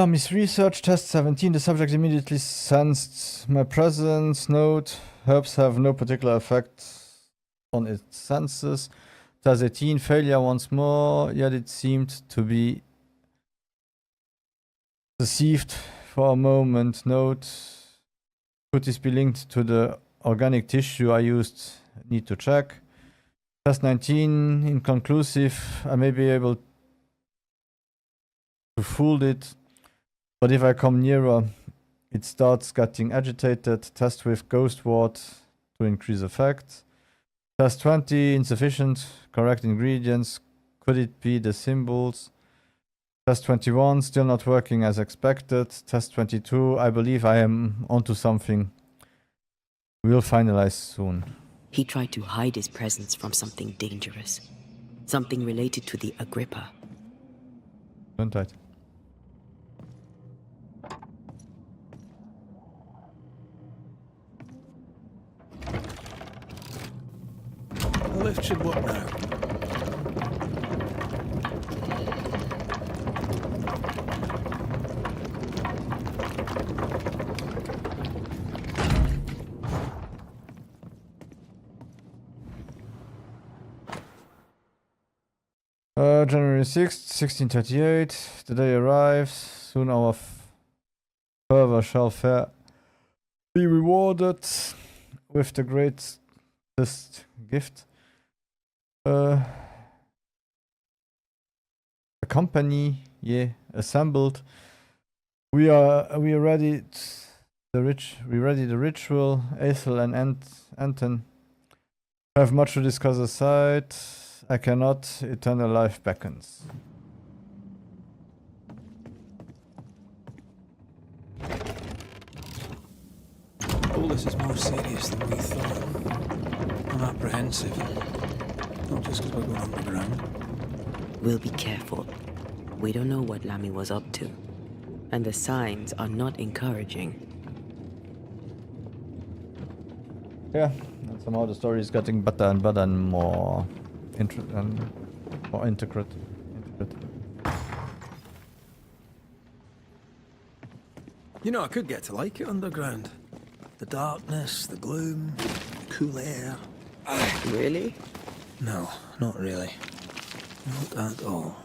Lammy's research, test 17. The subject immediately sensed my presence. Note, herbs have no particular effect on its senses. Test 18, failure once more, yet it seemed to be deceived for a moment. Note, could this be linked to the organic tissue I used? Need to check. Test 19, inconclusive. I may be able to fool it, but if I come nearer, it starts getting agitated. Test with ghost ward to increase effect. Test 20, insufficient. Correct ingredients. Could it be the symbols? Test 21, still not working as expected. Test 22, I believe I am onto something. We'll finalize soon. He tried to hide his presence from something dangerous. Something related to the Agrippa. Gesundheit. The lift should work now. January 6th, 1638. The day arrives. Soon our fervor shall be rewarded with the greatest gift. A company, assembled. We ready. The ritual. Aethel and Anton have much to discuss aside. I cannot. Eternal life beckons. All this is more serious than we thought. I'm apprehensive. Not just because we're going underground. We'll be careful. We don't know what Lammy was up to. And the signs are not encouraging. Yeah, and somehow the story is getting better and better and more intricate. You know, I could get to like it underground. The darkness, the gloom, the cool air. Really? No, not really. Not at all.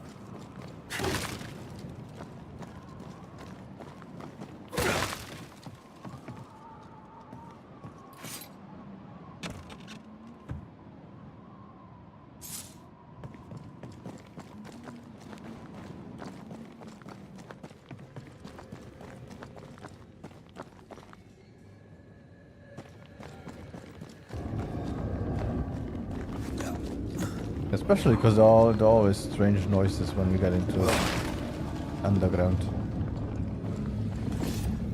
Especially because there are always strange noises when we get into underground.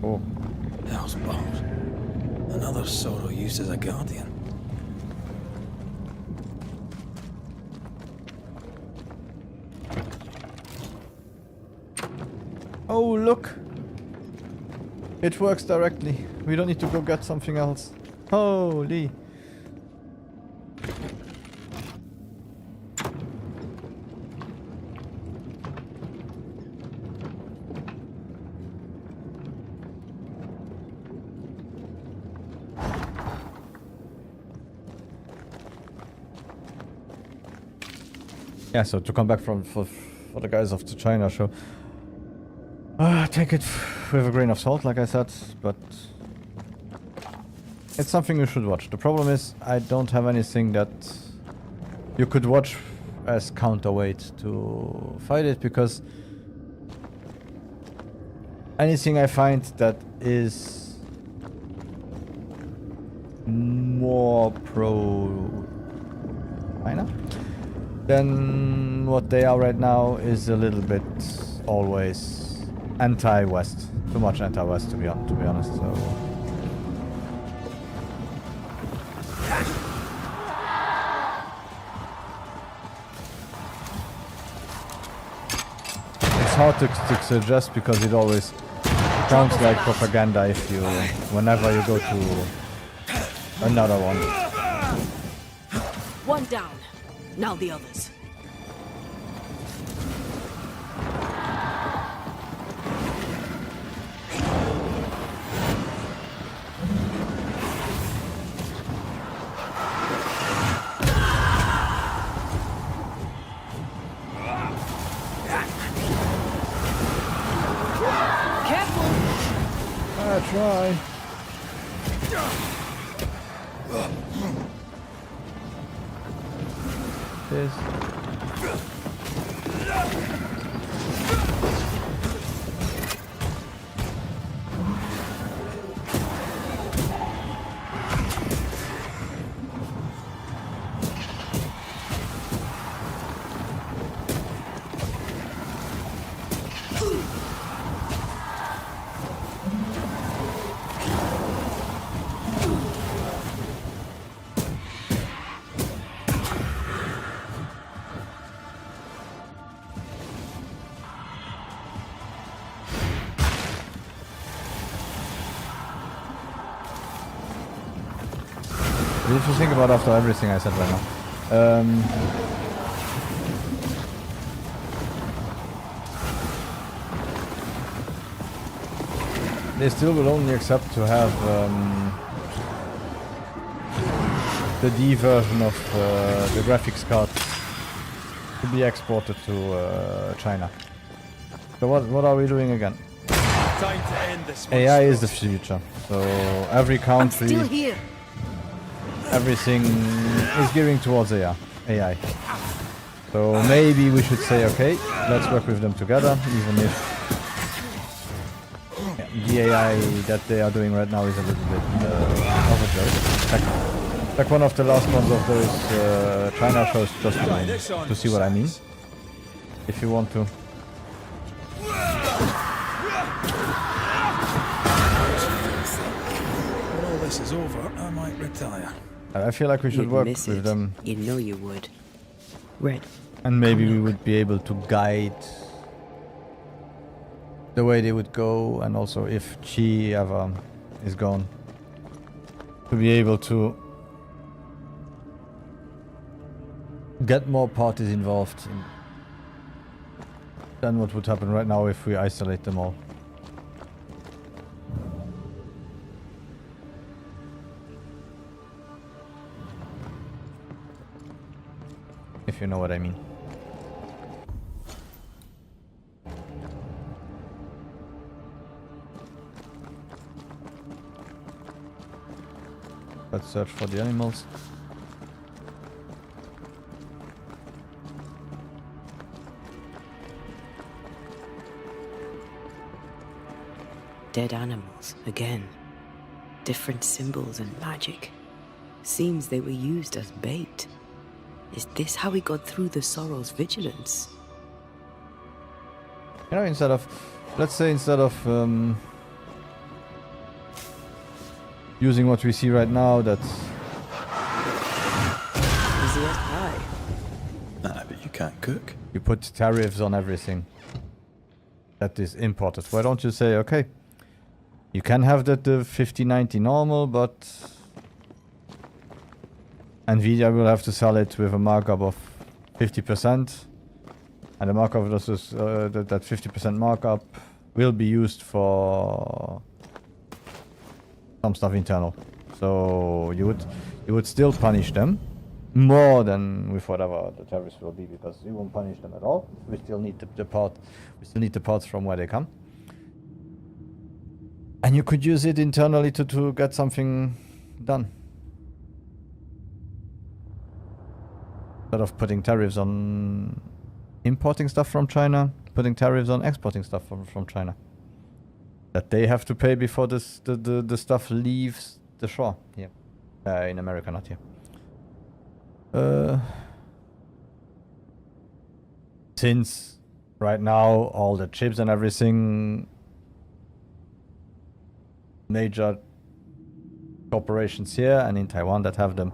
Oh. Hell's balls. Another sorrow used as a guardian. Oh, look! It works directly. We don't need to go get something else. Holy! Yeah, so to come back for the guys of the China show, take it with a grain of salt, like I said, but it's something you should watch. The problem is I don't have anything that you could watch as counterweight to fight it, because anything I find that is more pro China than what they are right now is a little bit always anti-West. Too much anti-West, to be honest. So it's hard to suggest because it always sounds like propaganda if you, whenever you go to another one. One down. Now the others. Yeah, try. This. If you think about after everything I said right now, they still will only accept to have the D version of the graphics card to be exported to China. So what are we doing again? Time to end this. AI is the future. So every I'm country, still here. everything is gearing towards AI. So maybe we should say, okay, let's work with them together, even if the AI that they are doing right now is a little bit of a joke. Like one of the last ones of those China shows, just to see what I mean. If you want to. When all this is over, I might retire. I feel like we should You'd work miss with it. them. You know you would. Red. And maybe Come we look. would be able to guide the way they would go, and also if Chi ever is gone, to be able to get more parties involved than what would happen right now if we isolate them all. If you know what I mean. Let's search for the animals. Dead animals, again. Different symbols and magic. Seems they were used as bait. Is this how we got through the Sorrow's vigilance? You know, instead of, let's say instead of using what we see right now, that Easy as pie. Nah, but you can't cook. you put tariffs on everything that is imported. Why don't you say, okay, you can have the 5090 normal, but Nvidia will have to sell it with a markup of 50%, and the markup of this, that 50% markup will be used for some stuff internal. So you would still punish them more than with whatever the tariffs will be, because you won't punish them at all. We still need the parts from where they come, and you could use it internally to get something done. Instead of putting tariffs on importing stuff from China, putting tariffs on exporting stuff from China. That they have to pay before the stuff leaves the shore here. In America, not here. Since right now all the chips and everything, major corporations here and in Taiwan that have them,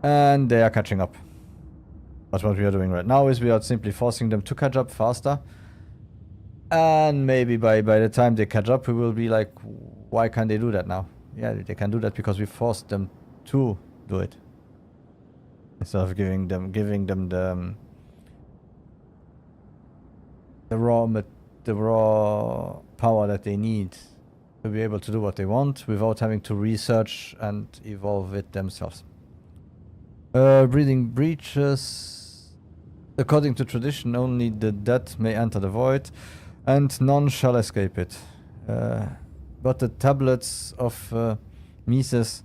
and they are catching up. But what we are doing right now is we are simply forcing them to catch up faster. And maybe by the time they catch up, we will be like, why can't they do that now? Yeah, they can do that because we forced them to do it. Instead of giving them the raw power that they need to be able to do what they want without having to research and evolve it themselves. Breeding breaches. According to tradition, only the dead may enter the void, and none shall escape it. but the tablets of Mises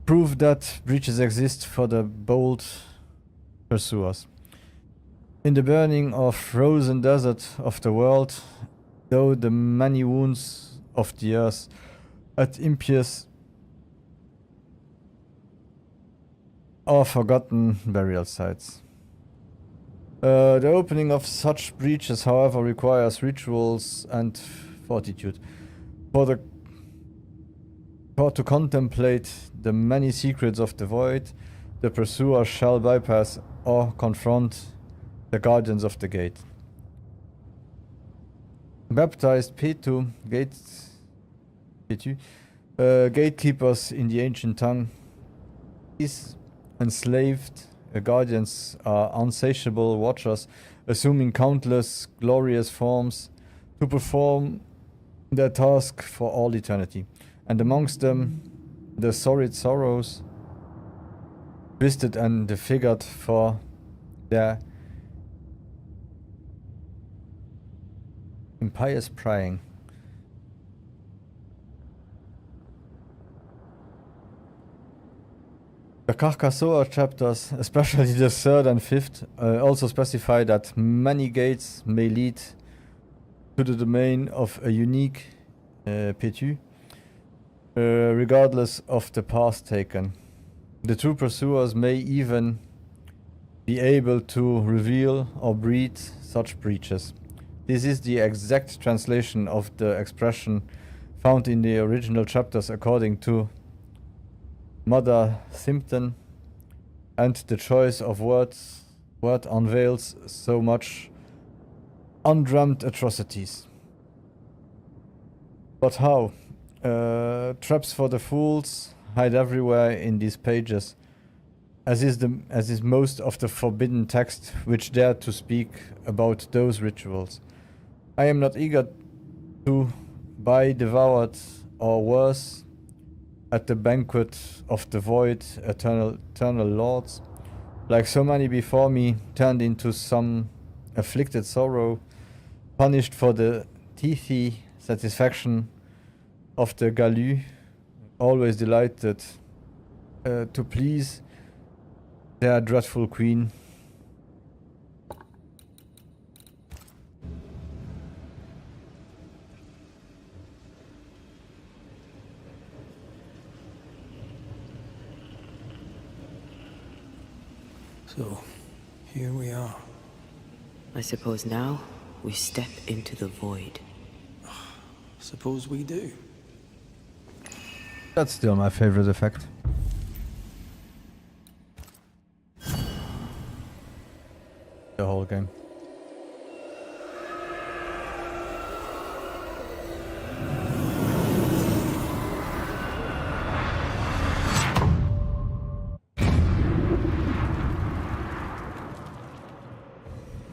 prove that breaches exist for the bold pursuers. In the burning of frozen desert of the world, though the many wounds of the earth at impious or forgotten burial sites. The opening of such breaches, however, requires rituals and fortitude. For to contemplate the many secrets of the void, the pursuer shall bypass or confront the guardians of the gate. Baptized Petu, gatekeepers in the ancient tongue, these enslaved guardians are unsatiable watchers, assuming countless glorious forms to perform their task for all eternity. And amongst them, the sordid sorrows, twisted and disfigured for their impious prying. The Carcassoa chapters, especially the third and fifth, also specify that many gates may lead to the domain of a unique Petu, regardless of the path taken. The true pursuers may even be able to reveal or breed such breaches. This is the exact translation of the expression found in the original chapters according to Mother Simpson, and the choice of word unveils so much undreamt atrocities. But how? Traps for the fools hide everywhere in these pages, as is most of the forbidden text which dare to speak about those rituals. I am not eager to be devoured or worse at the banquet of the void eternal lords, like so many before me, turned into some afflicted sorrow, punished for the teethy satisfaction of the Galu, always delighted to please their dreadful queen. So, here we are. I suppose now we step into the void. Suppose we do. That's still my favorite effect. The whole game.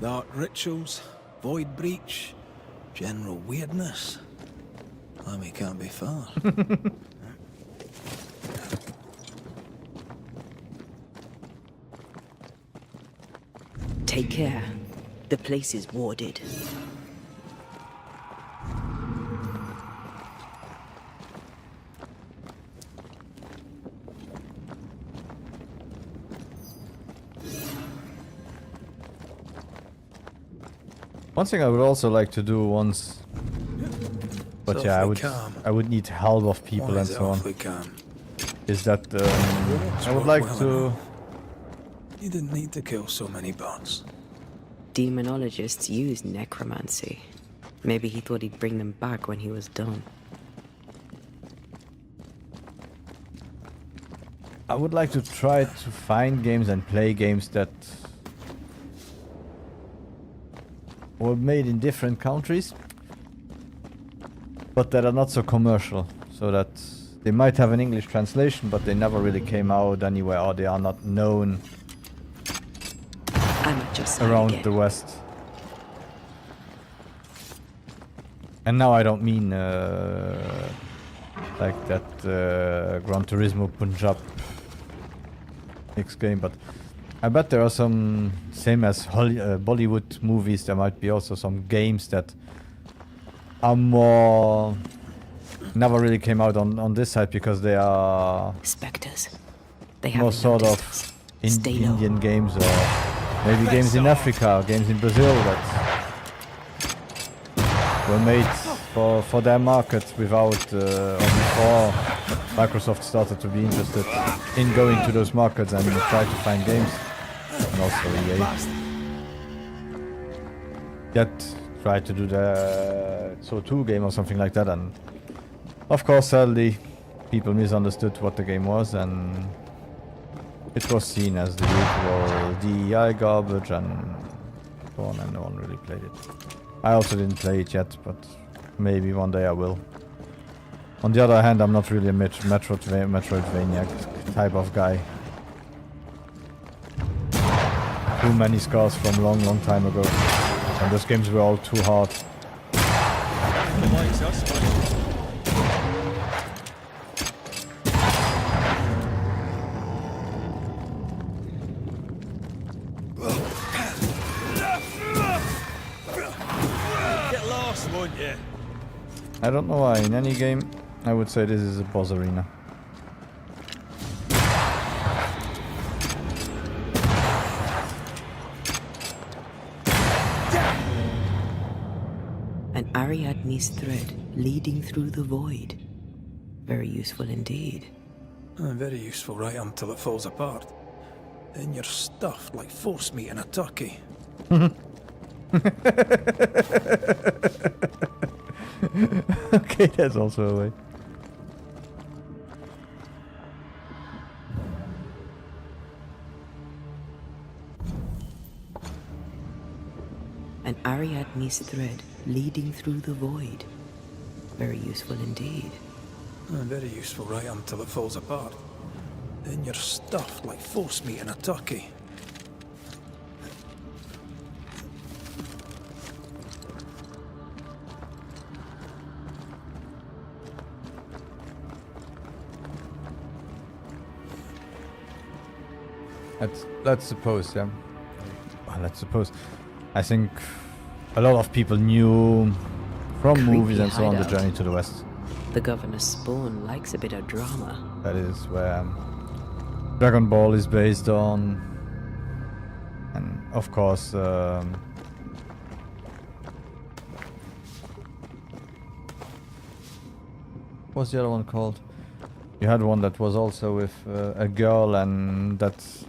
Dark rituals, void breach, general weirdness. Lemmy can't be far. Take care. The place is warded. One thing I would also like to do once, but It's yeah, awfully calm. I would need help of people Why and is it so on. awfully calm? Is that I would worked like well to. enough. You didn't need to kill so many bots. Demonologists use necromancy. Maybe he thought he'd bring them back when he was done. I would like to try to find games and play games that were made in different countries, but that are not so commercial, so that they might have an English translation, but they never really came out anywhere, or they are not known around the West. And now I don't mean like that Gran Turismo Punjab X game, but I bet there are some, same as Bollywood movies, there might be also some games that are more never really came out on this side because they are Spectres. They have more no sort of distance. Stay low. Indian games, or maybe games in Africa, games in Brazil that were made for their market without or before Microsoft started to be interested in going to those markets and try to find games. And also EA. Yet tried to do the SO2 game or something like that, and of course sadly people misunderstood what the game was, and it was seen as the usual DEI garbage and so on, and no one really played it. I also didn't play it yet, but maybe one day I will. On the other hand, I'm not really a Metroidvania type of guy. Too many scars from long time ago. And those games were all too hard. Get lost, won't you? I don't know why, in any game, I would say this is a boss arena. An Ariadne's thread leading through the void. Very useful indeed. Very useful right until it falls apart. Then you're stuffed like force meat in a turkey. Okay, that's also a way. An Ariadne's thread leading through the void. Very useful indeed. Very useful right until it falls apart. Then you're stuffed like force meat in a turkey. Let's suppose, yeah. Well, let's suppose. I think a lot of people knew from Creepy movies and so on the hideout. Journey to the West. The Governor's spawn likes a bit of drama. That is where Dragon Ball is based on. And of course, what's the other one called? You had one that was also with a girl, and that's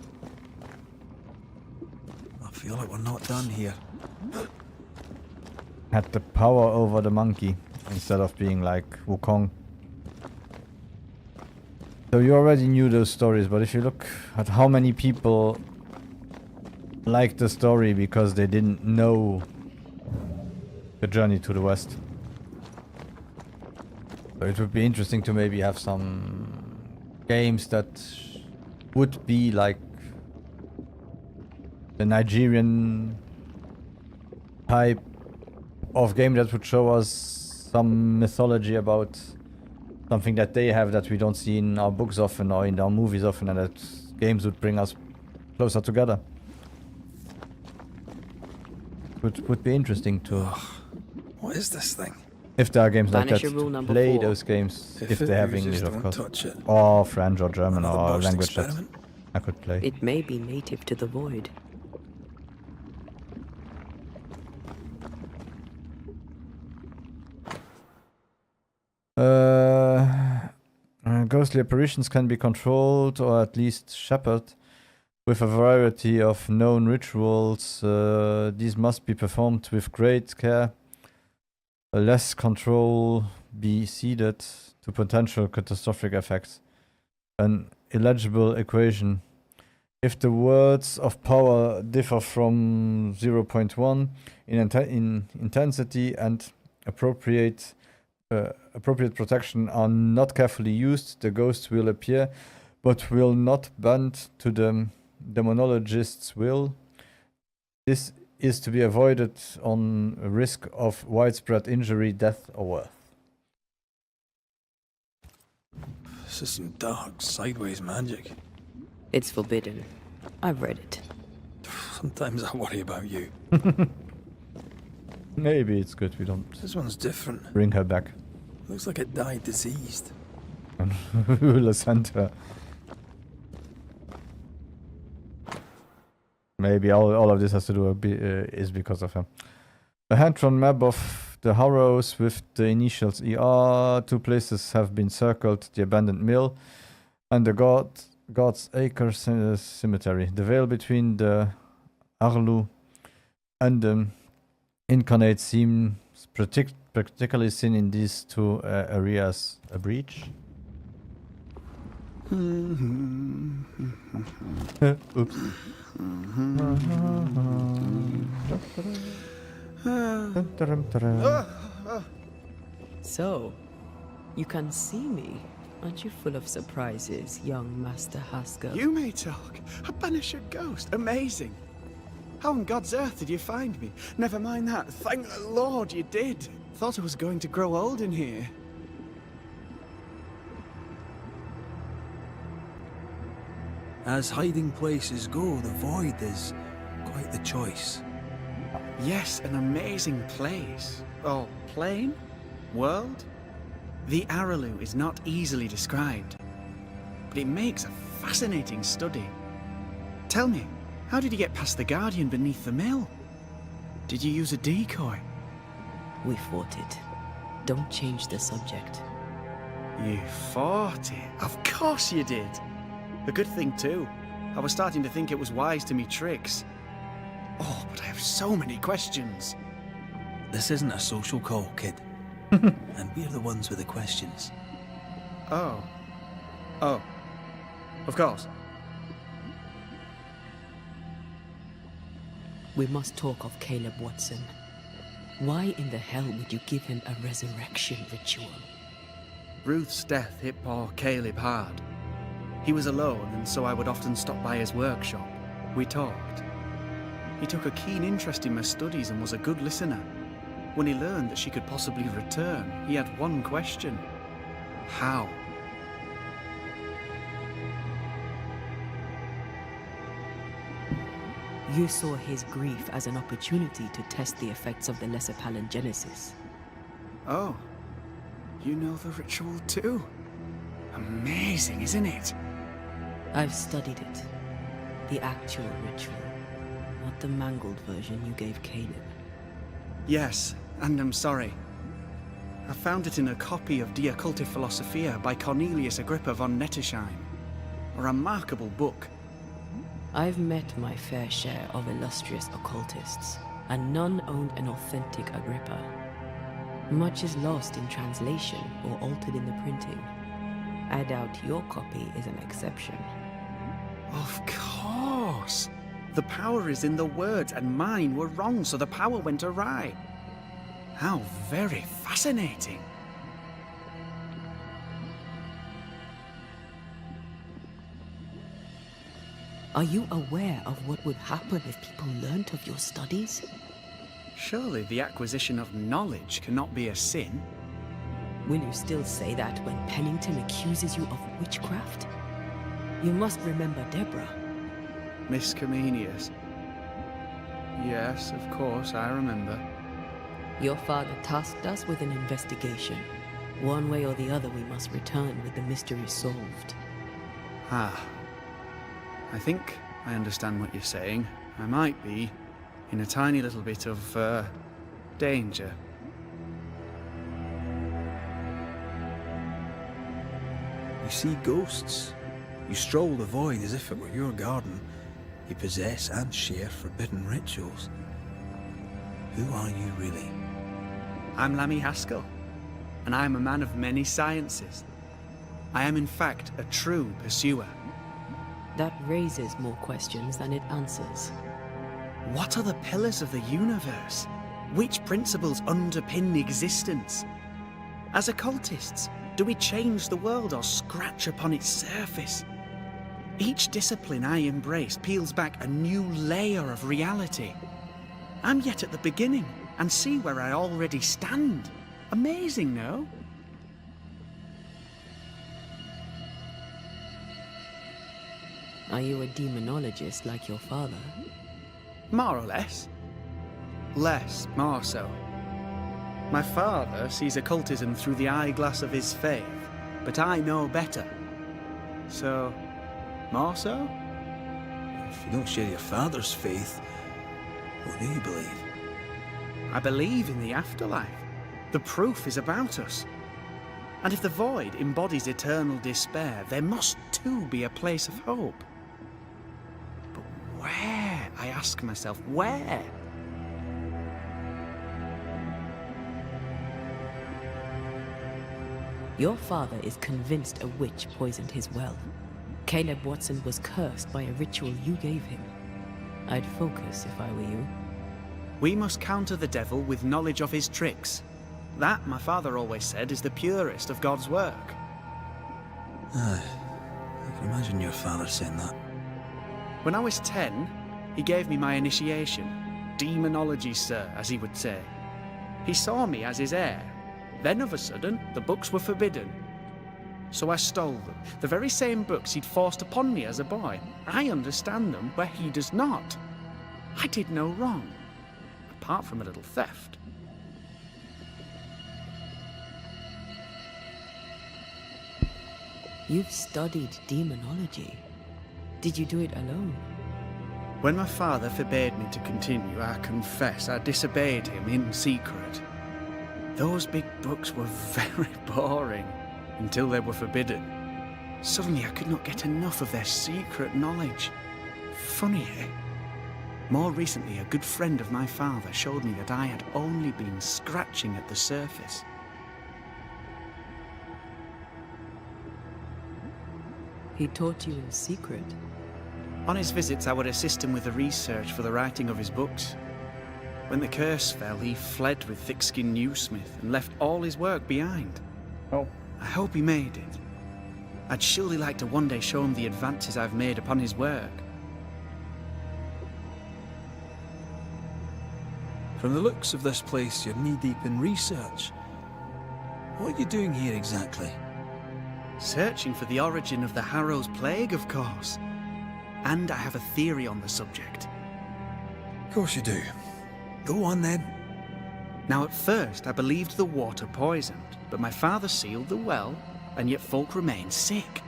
I feel like we're not done here. had the power over the monkey instead of being like Wukong. So you already knew those stories, but if you look at how many people liked the story because they didn't know the Journey to the West. So it would be interesting to maybe have some games that would be like the Nigerian type of game that would show us some mythology about something that they have that we don't see in our books often or in our movies often, and that games would bring us closer together. Would be interesting to... What is this thing? If there are games like that, Banisher rule to number play 4. those games, if it they have oozes, English, of don't course. touch it. Or French or German Another or burst language that experiment. I could play. It may be native to the void. Ghostly apparitions can be controlled or at least shepherded with a variety of known rituals. These must be performed with great care. Less control be ceded to potential catastrophic effects. An illegible equation. If the words of power differ from 0.1 in intensity and appropriate protection are not carefully used, the ghost will appear, but will not bend to the demonologist's will. This is to be avoided on risk of widespread injury, death, or worse. This is some dark, sideways magic. It's forbidden. I've read it. Sometimes I worry about you. Maybe it's good we don't This one's different. bring her back. Looks like it died diseased. Höhle Center. Maybe all of this has to do is because of him. A hand-drawn map of the Harrows with the initials ER. 2 places have been circled: the abandoned mill and the God's Acre cemetery. The veil between the Arlu and the Incarnate seems particularly thin in these 2 areas. A breach? Oops. So, you can see me. Aren't you full of surprises, young Master Haskell? You may talk. A Banisher ghost. Amazing. How on God's earth did you find me? Never mind that. Thank the Lord you did. Thought I was going to grow old in here. As hiding places go, the Void is quite the choice. Yes, an amazing place. Oh, plane? World? The Araloo is not easily described, but it makes a fascinating study. Tell me, how did you get past the Guardian beneath the mill? Did you use a decoy? We fought it. Don't change the subject. You fought it? Of course you did. A good thing too. I was starting to think it was wise to me tricks. Oh, but I have so many questions. This isn't a social call, kid. And we're the ones with the questions. Oh. Oh. Of course. We must talk of Caleb Watson. Why in the hell would you give him a resurrection ritual? Ruth's death hit poor Caleb hard. He was alone, and so I would often stop by his workshop. We talked. He took a keen interest in my studies and was a good listener. When he learned that she could possibly return, he had one question. How? You saw his grief as an opportunity to test the effects of the lesser palingenesis. Oh. You know the ritual too? Amazing, isn't it? I've studied it. The actual ritual, not the mangled version you gave Caleb. Yes, and I'm sorry. I found it in a copy of De Occulti Philosophia by Cornelius Agrippa von Nettersheim. A remarkable book. I've met my fair share of illustrious occultists, and none owned an authentic Agrippa. Much is lost in translation or altered in the printing. I doubt your copy is an exception. Of course! The power is in the words, and mine were wrong, so the power went awry. How very fascinating. Are you aware of what would happen if people learnt of your studies? Surely the acquisition of knowledge cannot be a sin. Will you still say that when Pennington accuses you of witchcraft? You must remember Deborah. Miss Comenius. Yes, of course, I remember. Your father tasked us with an investigation. One way or the other, we must return with the mystery solved. Ah. I think I understand what you're saying. I might be in a tiny little bit of, danger. You see ghosts. You stroll the Void as if it were your garden. You possess and share forbidden rituals. Who are you really? I'm Lammy Haskell, and I am a man of many sciences. I am in fact a true pursuer. That raises more questions than it answers. What are the pillars of the universe? Which principles underpin existence? As occultists, do we change the world or scratch upon its surface? Each discipline I embrace peels back a new layer of reality. I'm yet at the beginning, and see where I already stand. Amazing, no? Are you a demonologist like your father? More or less. Less, more so. My father sees occultism through the eyeglass of his faith, but I know better. So, more so? If you don't share your father's faith, what do you believe? I believe in the afterlife. The proof is about us. And if the void embodies eternal despair, there must too be a place of hope. But where? I ask myself, where? Your father is convinced a witch poisoned his well. Caleb Watson was cursed by a ritual you gave him. I'd focus if I were you. We must counter the devil with knowledge of his tricks. That, my father always said, is the purest of God's work. Aye, I can imagine your father saying that. When I was 10, he gave me my initiation. Demonology, sir, as he would say. He saw me as his heir. Then, of a sudden, the books were forbidden. So I stole them. The very same books he'd forced upon me as a boy. I understand them where he does not. I did no wrong, apart from a little theft. You've studied demonology. Did you do it alone? When my father forbade me to continue, I confess I disobeyed him in secret. Those big books were very boring until they were forbidden. Suddenly I could not get enough of their secret knowledge. Funny, eh? More recently, a good friend of my father showed me that I had only been scratching at the surface. He taught you in secret. On his visits, I would assist him with the research for the writing of his books. When the curse fell, he fled with thick-skinned Newsmith and left all his work behind. Oh. I hope he made it. I'd surely like to one day show him the advances I've made upon his work. From the looks of this place, you're knee-deep in research. What are you doing here exactly? Searching for the origin of the Harrow's Plague, of course. And I have a theory on the subject. Of course you do. Go on then. Now, at first, I believed the water poisoned, but my father sealed the well, and yet folk remained sick.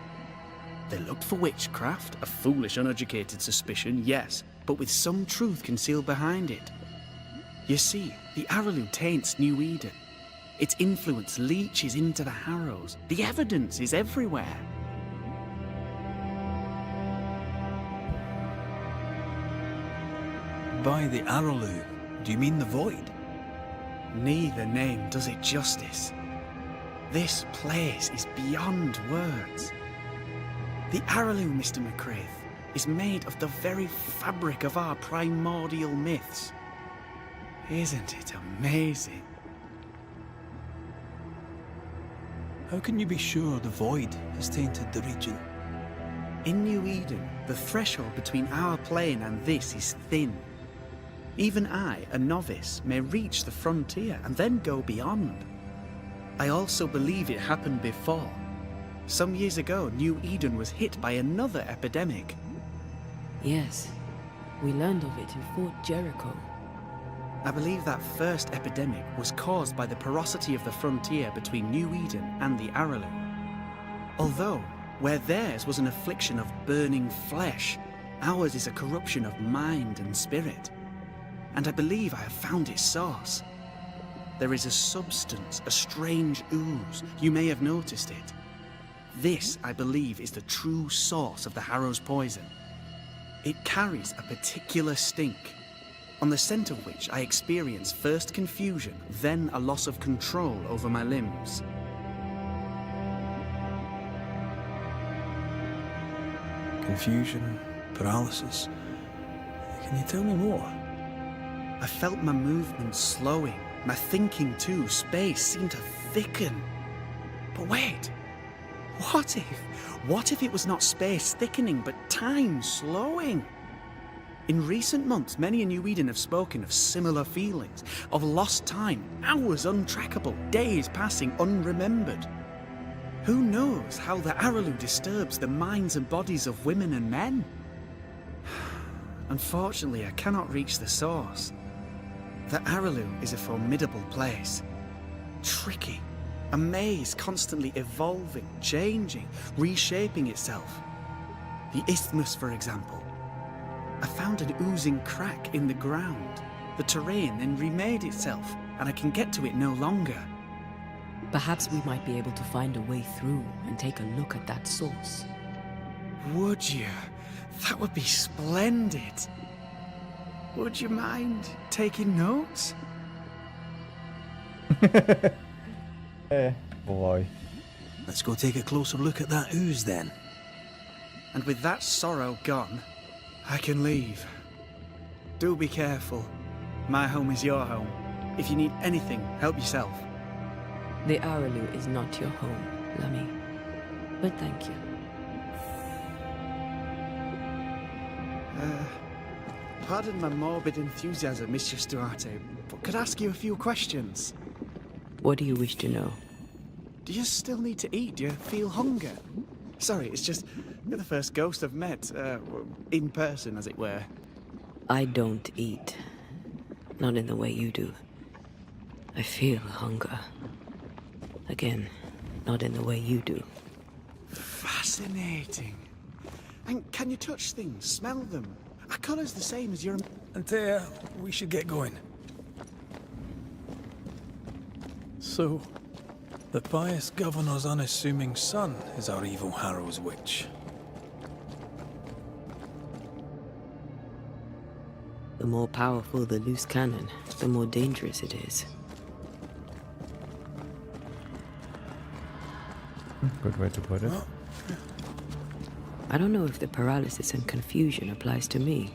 They looked for witchcraft, a foolish, uneducated suspicion, yes, but with some truth concealed behind it. You see, the Araloo taints New Eden. Its influence leaches into the Harrows. The evidence is everywhere. By the Araloo, do you mean the void? Neither name does it justice. This place is beyond words. The Araloo, Mr. McCraith, is made of the very fabric of our primordial myths. Isn't it amazing? How can you be sure the void has tainted the region? In New Eden, the threshold between our plane and this is thin. Even I, a novice, may reach the frontier and then go beyond. I also believe it happened before. Some years ago, New Eden was hit by another epidemic. Yes, we learned of it in Fort Jericho. I believe that first epidemic was caused by the porosity of the frontier between New Eden and the Araloo. Although, where theirs was an affliction of burning flesh, ours is a corruption of mind and spirit. And I believe I have found its source. There is a substance, a strange ooze. You may have noticed it. This, I believe, is the true source of the Harrow's poison. It carries a particular stink, on the scent of which I experience first confusion, then a loss of control over my limbs. Confusion, paralysis. Can you tell me more? I felt my movements slowing, my thinking too. Space seemed to thicken. But wait, what if it was not space thickening, but time slowing? In recent months, many in New Eden have spoken of similar feelings, of lost time, hours untrackable, days passing unremembered. Who knows how the Araloo disturbs the minds and bodies of women and men? Unfortunately, I cannot reach the source. The Araloo is a formidable place. tricky. A maze constantly evolving, changing, reshaping itself. The isthmus, for example. I found an oozing crack in the ground. The terrain then remade itself, and I can get to it no longer. Perhaps we might be able to find a way through and take a look at that source. Would you? That would be splendid. Would you mind taking notes? Boy. Let's go take a closer look at that ooze then. And with that sorrow gone, I can leave. Do be careful. My home is your home. If you need anything, help yourself. The Araloo is not your home, Lummy. But thank you. Pardon my morbid enthusiasm, Mistress Duarte, but could I ask you a few questions? What do you wish to know? Do you still need to eat? Do you feel hunger? Sorry, it's just, you're the first ghost I've met, in person, as it were. I don't eat. Not in the way you do. I feel hunger. Again, not in the way you do. Fascinating. And can you touch things, smell them? Are colours the same as your... Antea, we should get going. So, the pious governor's unassuming son is our evil Harrow's witch. The more powerful the loose cannon, the more dangerous it is. Good way to put it. I don't know if the paralysis and confusion applies to me,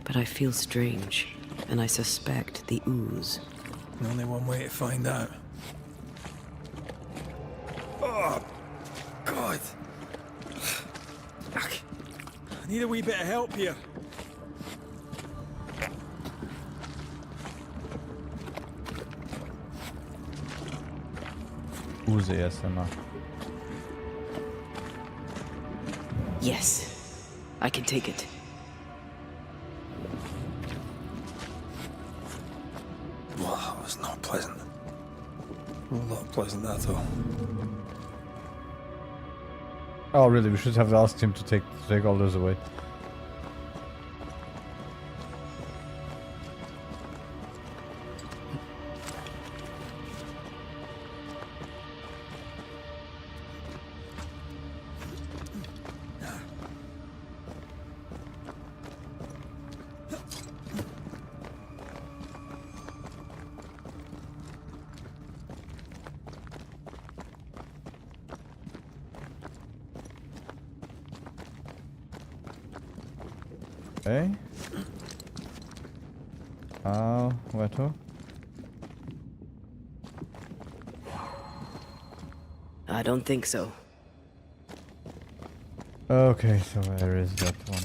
but I feel strange, and I suspect the ooze. Only one way to find out. Oh, God. I need a wee bit of help here. Ooze ASMR. Yes, I can take it. Well, that was not pleasant. Well, not pleasant at all. Oh, really? We should have asked him to take all those away. Okay. Where to? I don't think so. Okay, so where is that one?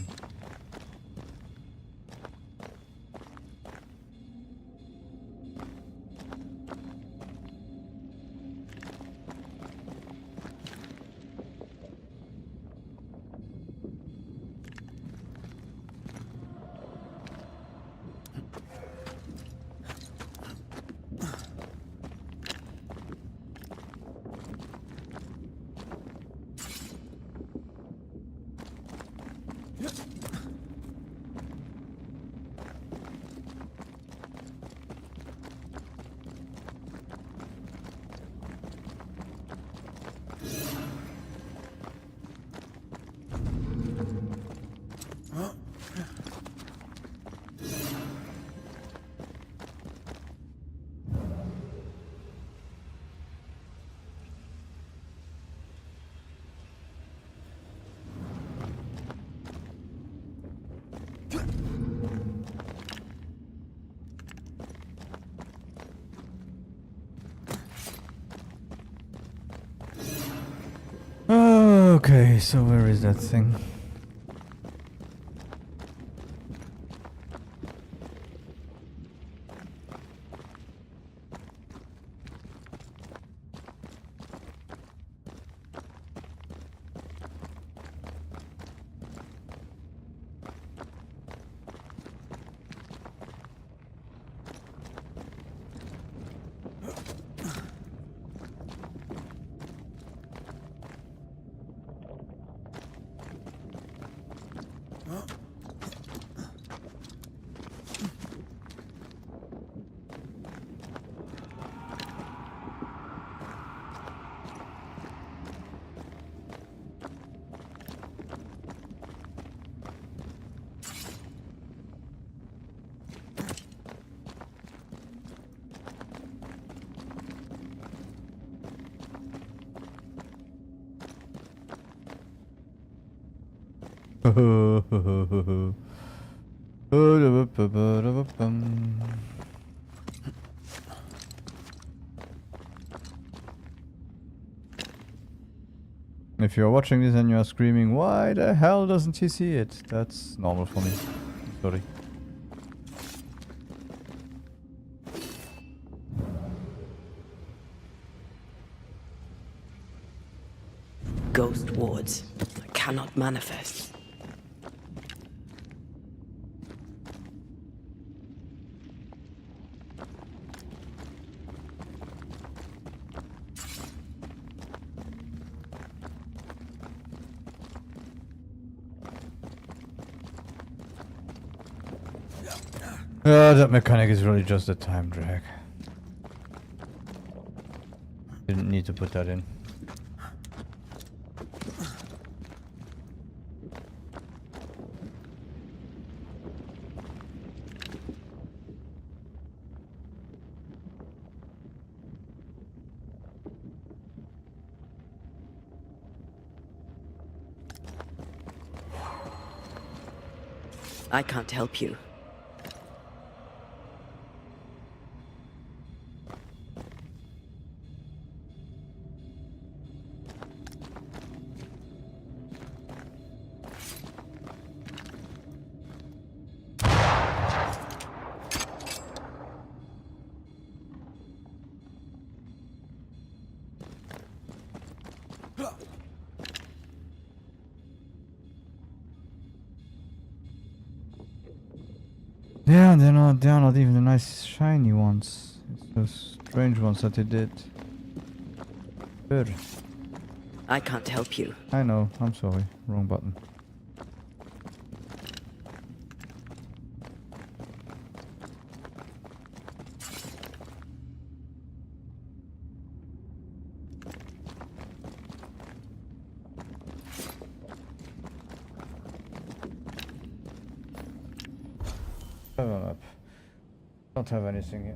Okay, so where is that thing? If you're watching this and you're screaming, why the hell doesn't he see it? That's normal for me. Sorry. Ghost wards cannot manifest. That mechanic is really just a time drag. Didn't need to put that in. I can't help you. Yeah, they're not even the nice shiny ones. It's those strange ones that they did. Good. I can't help you. I know, I'm sorry. Wrong button. Up. Don't have anything here.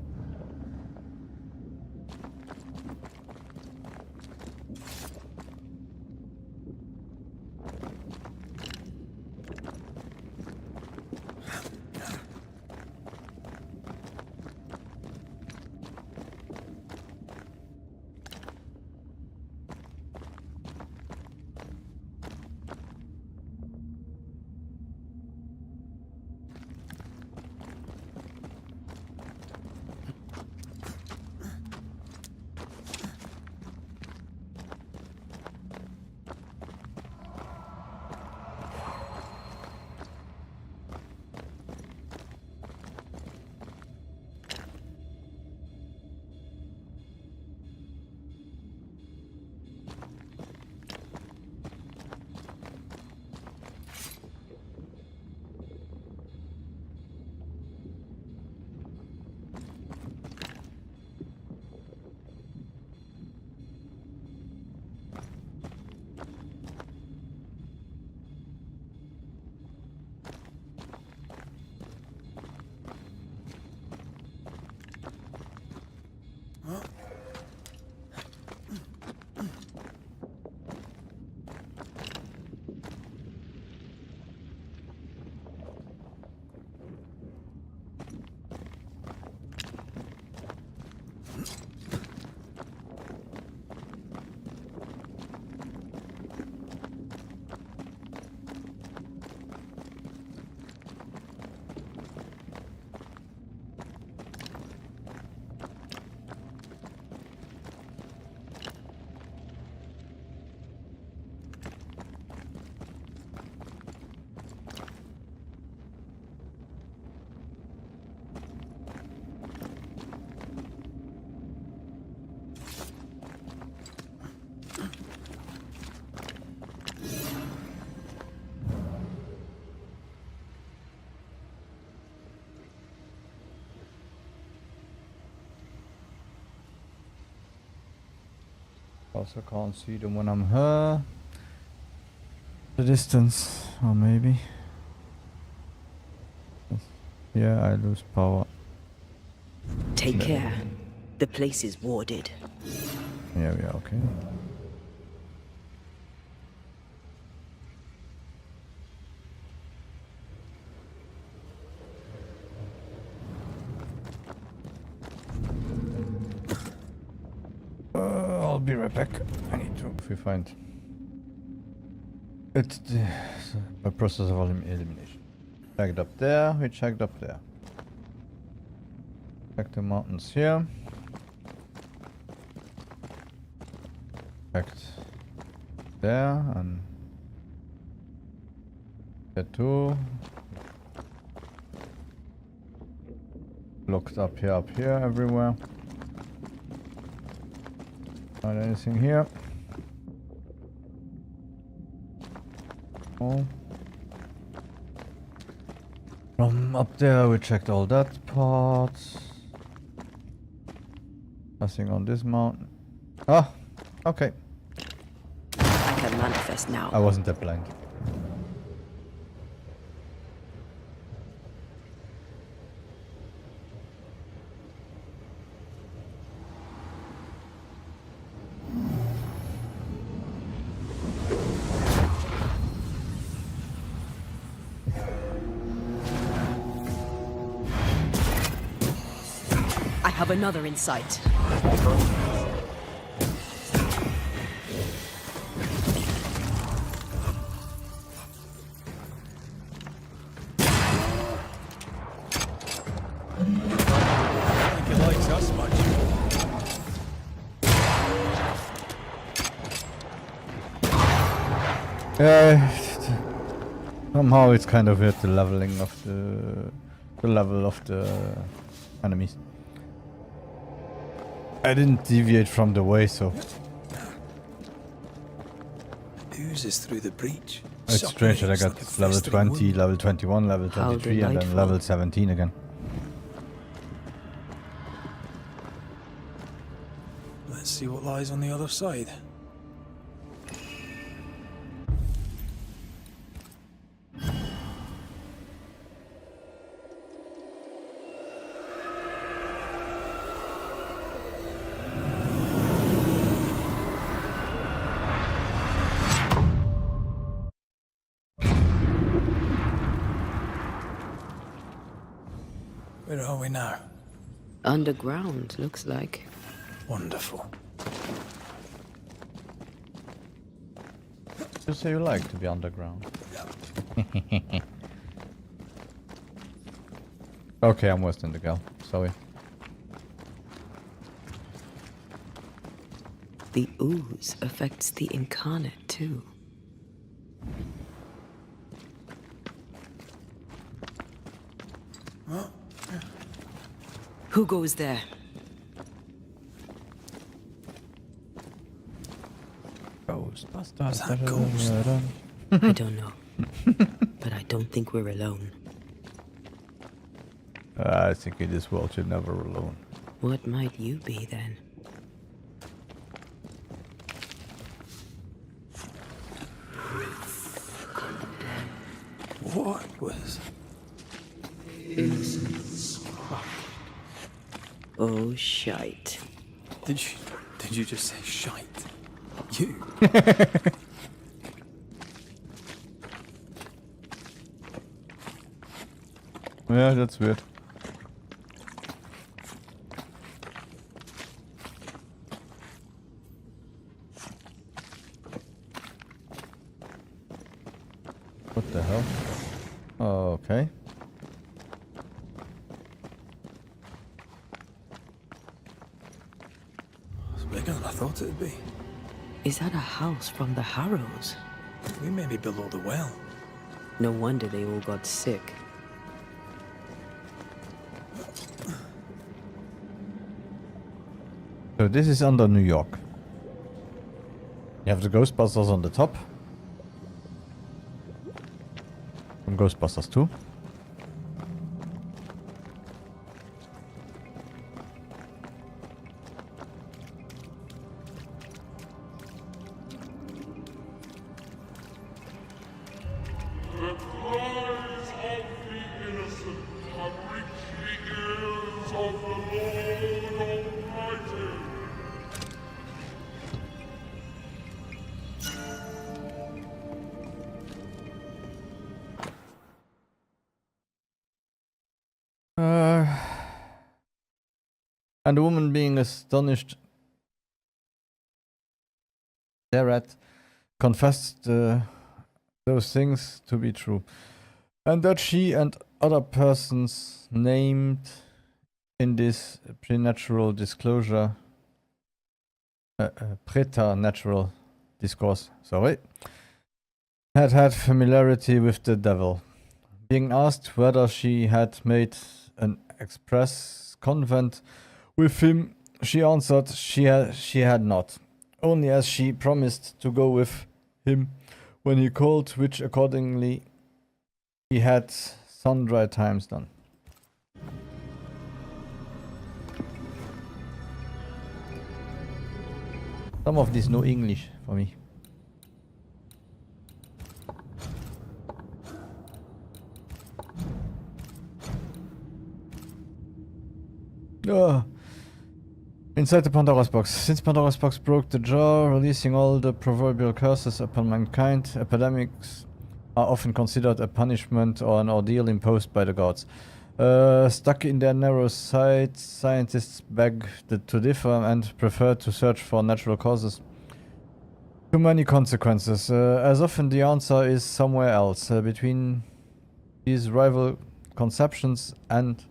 Also can't see them when I'm here. The distance, or maybe. Yeah, I lose power. Take care. The place is warded. Yeah, we are okay. be right back. I need to. If we find it's a process of elimination. Checked up there. We checked up there. Check the mountains here. Checked there and there too. Looked up here, everywhere. Not anything here. Oh. From up there we checked all that part. Nothing on this mountain. Ah, okay. I can manifest now. I wasn't that blind. I have another in sight. Somehow it's kind of weird, the leveling of the level of the enemies. I didn't deviate from the way, so Oozes through the breach. it's strange that I got level 20, level 21, level How 23 and then delightful. level 17 again. Let's see what lies on the other side. Where are we now? Underground, looks like. Wonderful. You say you like to be underground. Okay, I'm worse than the girl. Sorry. The ooze affects the incarnate too. Who goes there? Ghostbusters. that ghost? I don't know. But I don't think we're alone. I think in this world you're never alone. What might you be then? What was... Oh, shite. Did you just say shite? You? Yeah, that's weird. What the hell? Oh, okay. It's bigger than I thought it'd be. Is that a house from the Harrows? We may be below the well. No wonder they all got sick. So this is under New York. You have the Ghostbusters on the top. From Ghostbusters 2. The cries of the innocent have reached the ears of the Lord Almighty. And the woman being astonished thereat confessed those things to be true, and that she and other persons named in this preternatural disclosure, preternatural discourse, had familiarity with the devil. Being asked whether she had made an express convent with him, she answered she had not, only as she promised to go with him when he called, which accordingly he had sundry times done. Some of this no English for me. Inside the Pandora's box. Since Pandora's box broke the jar, releasing all the proverbial curses upon mankind, epidemics are often considered a punishment or an ordeal imposed by the gods. Stuck in their narrow sights, scientists beg to differ and prefer to search for natural causes. Too many consequences. As often the answer is somewhere else, between these rival conceptions and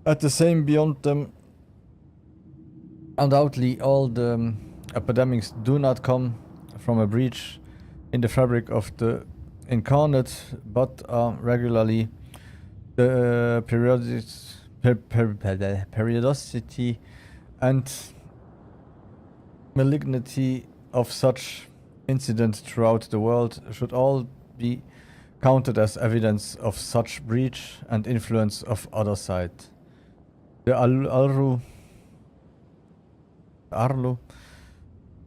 at the same beyond them. Undoubtedly, all the epidemics do not come from a breach in the fabric of the incarnate, but are regularly the periodicity and malignity of such incident throughout the world should all be counted as evidence of such breach and influence of other side. The Arlu,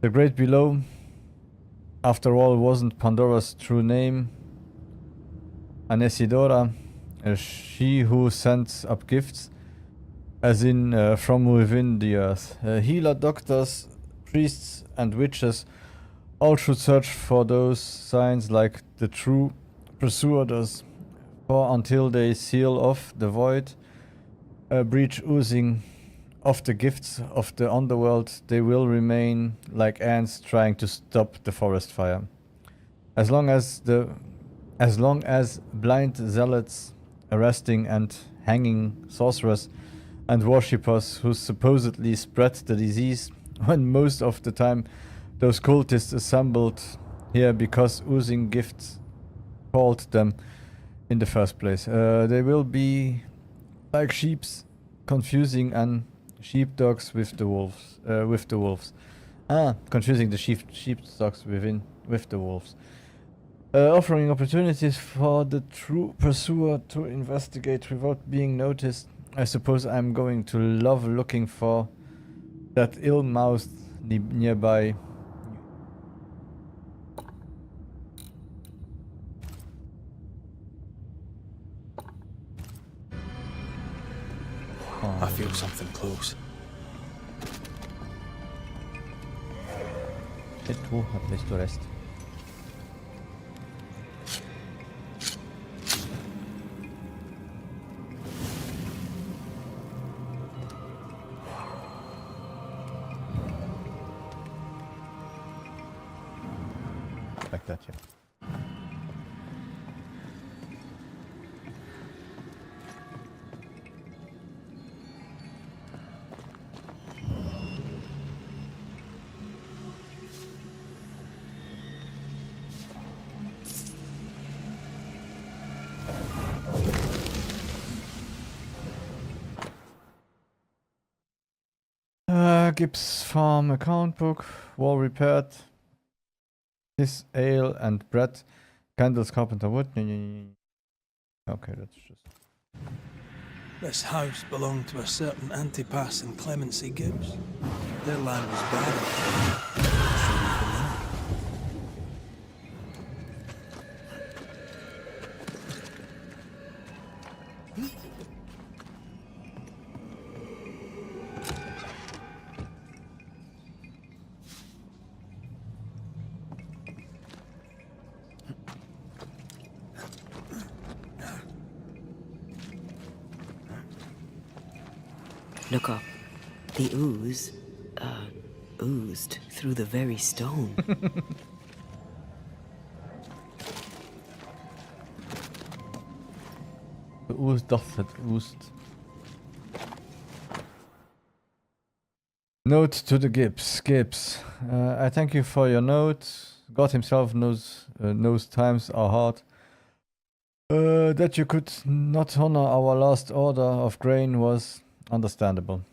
the Great Below, after all, wasn't Pandora's true name. Anesidora, she who sends up gifts, as in from within the earth. Healer, doctors, priests, and witches all should search for those signs like the true pursuers, for until they seal off the void, breach oozing of the gifts of the underworld, they will remain like ants trying to stop the forest fire. As long as blind zealots arresting and hanging sorcerers and worshippers who supposedly spread the disease, when most of the time those cultists assembled here because oozing gifts called them in the first place. They will be like sheeps, confusing and sheepdogs with the wolves. Confusing the sheepdogs with the wolves. Offering opportunities for the true pursuer to investigate without being noticed. I suppose I'm going to love looking for that ill-mouthed nearby. I feel something close. C'est tout, la place de reste. Like that, yeah. Gibbs Farm account book, wall repaired, this ale and bread, candles, carpenter wood. Okay, that's just. This house belonged to a certain Antipas and Clemency Gibbs. Their land was barren. Look up. The ooze, oozed through the very stone. Oozed doth it, oozed. Note to the Gibbs. Gibbs, I thank you for your note. God himself knows times are hard. That you could not honor our last order of grain was understandable.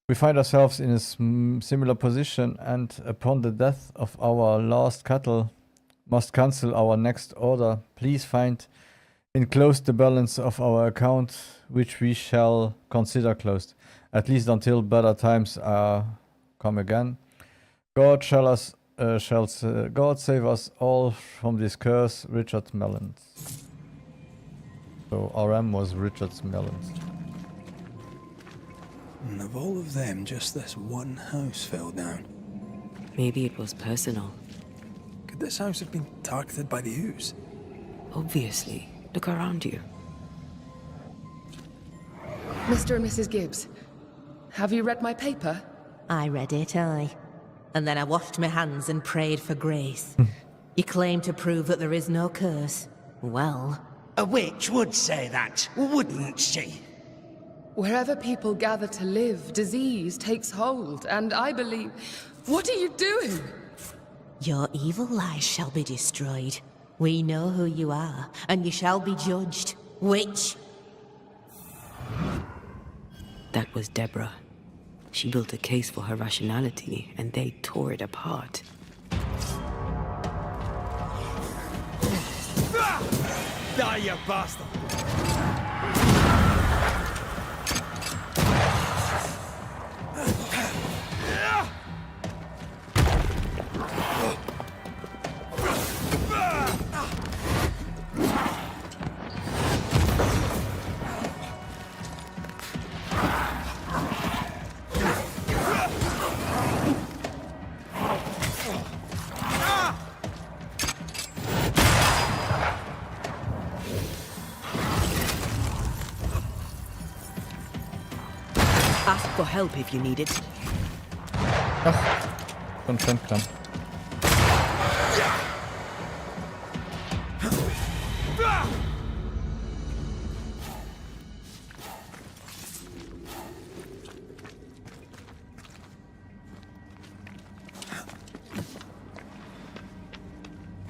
We find ourselves in a similar position, and upon the death of our last cattle, must cancel our next order. Please find enclosed the balance of our account, which we shall consider closed, at least until better times are come again. God God save us all from this curse. Richard Mellons. So RM was Richard's Mellons. And of all of them, just this one house fell down. Maybe it was personal. Could this house have been targeted by the ooze? Obviously. Look around you. Mr. and Mrs. Gibbs, have you read my paper? I read it, aye. And then I washed my hands and prayed for grace. You claim to prove that there is no curse. Well, A witch would say that, wouldn't she? Wherever people gather to live, disease takes hold, and I believe... What are you doing? your evil lies shall be destroyed. We know who you are, and you shall be judged. Witch! That was Deborah. She built a case for her rationality, and they tore it apart. Die, you bastard! Ask for help if you need it. Von Fremdkram.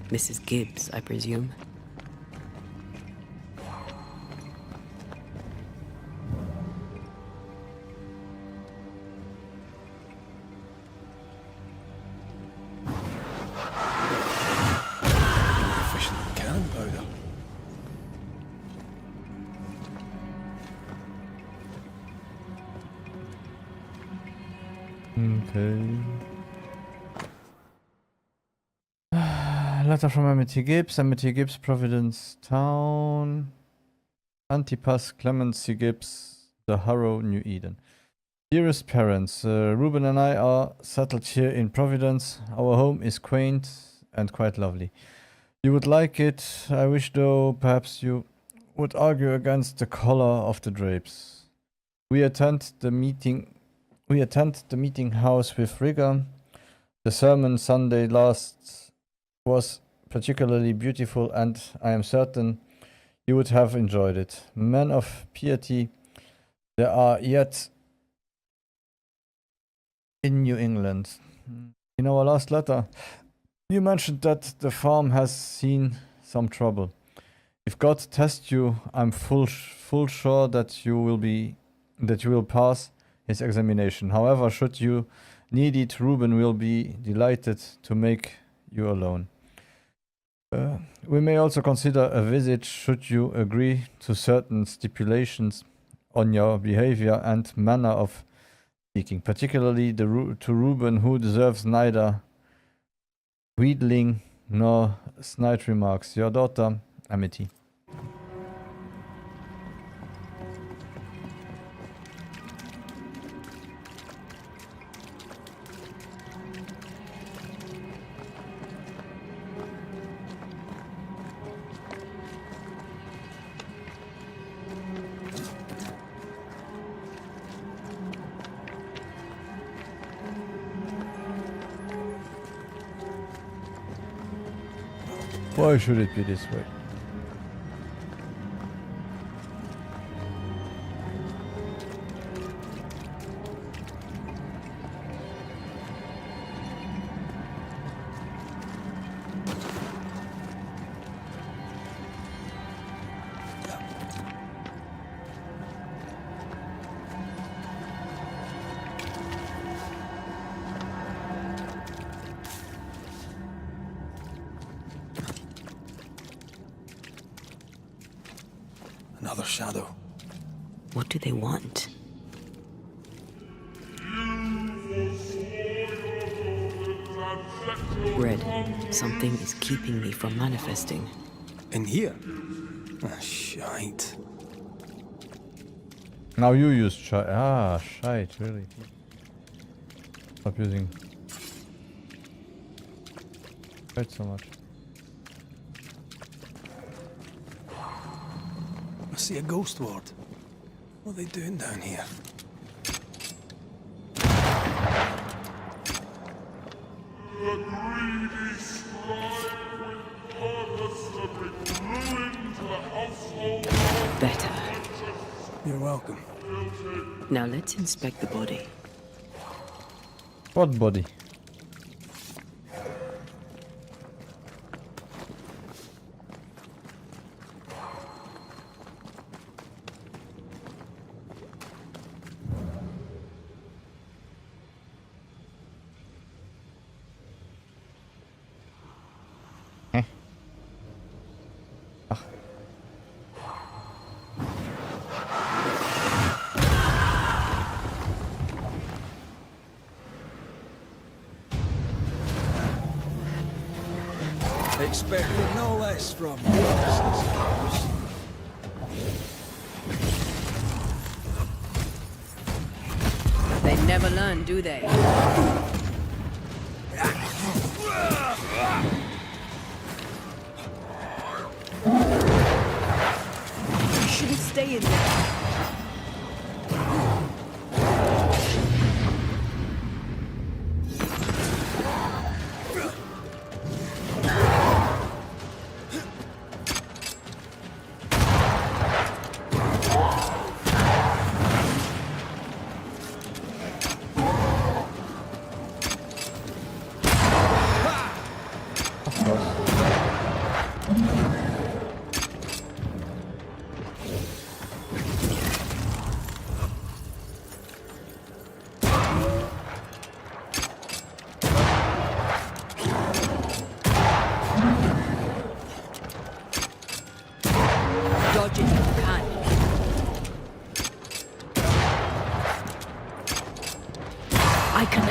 Mrs. Gibbs, I presume. Efficient cannon powder. Okay. Letter from Amity Gibbs, Providence Town, Antipas, Clemency Gibbs, The Harrow, New Eden. Dearest parents, Ruben and I are settled here in Providence. Our home is quaint and quite lovely. You would like it, I wish, though perhaps you would argue against the color of the drapes. We attend the meeting house with rigor. The sermon Sunday last was particularly beautiful, and I am certain you would have enjoyed it. Men of piety there are yet in New England. In our last letter, you mentioned that the farm has seen some trouble. If God tests you, I'm full sure that you will pass his examination. However, should you need it, Ruben will be delighted to make you alone. We may also consider a visit should you agree to certain stipulations on your behavior and manner of speaking, particularly to Ruben, who deserves neither wheedling nor snide remarks. Your daughter, Amity. Why should it be this way? Another shadow. What do they want? Red, something is keeping me from manifesting. In here? Ah, shite. Now you use shite. Ah, shite, really. Stop using shite so much. I see a ghost ward. What are they doing down here? The greedy strive with purpose to bring ruin to the household. Better. You're welcome. Now let's inspect the body. What body? Expected no less from you. They never learn, do they? You shouldn't stay in there. Dodge it if you can. I can.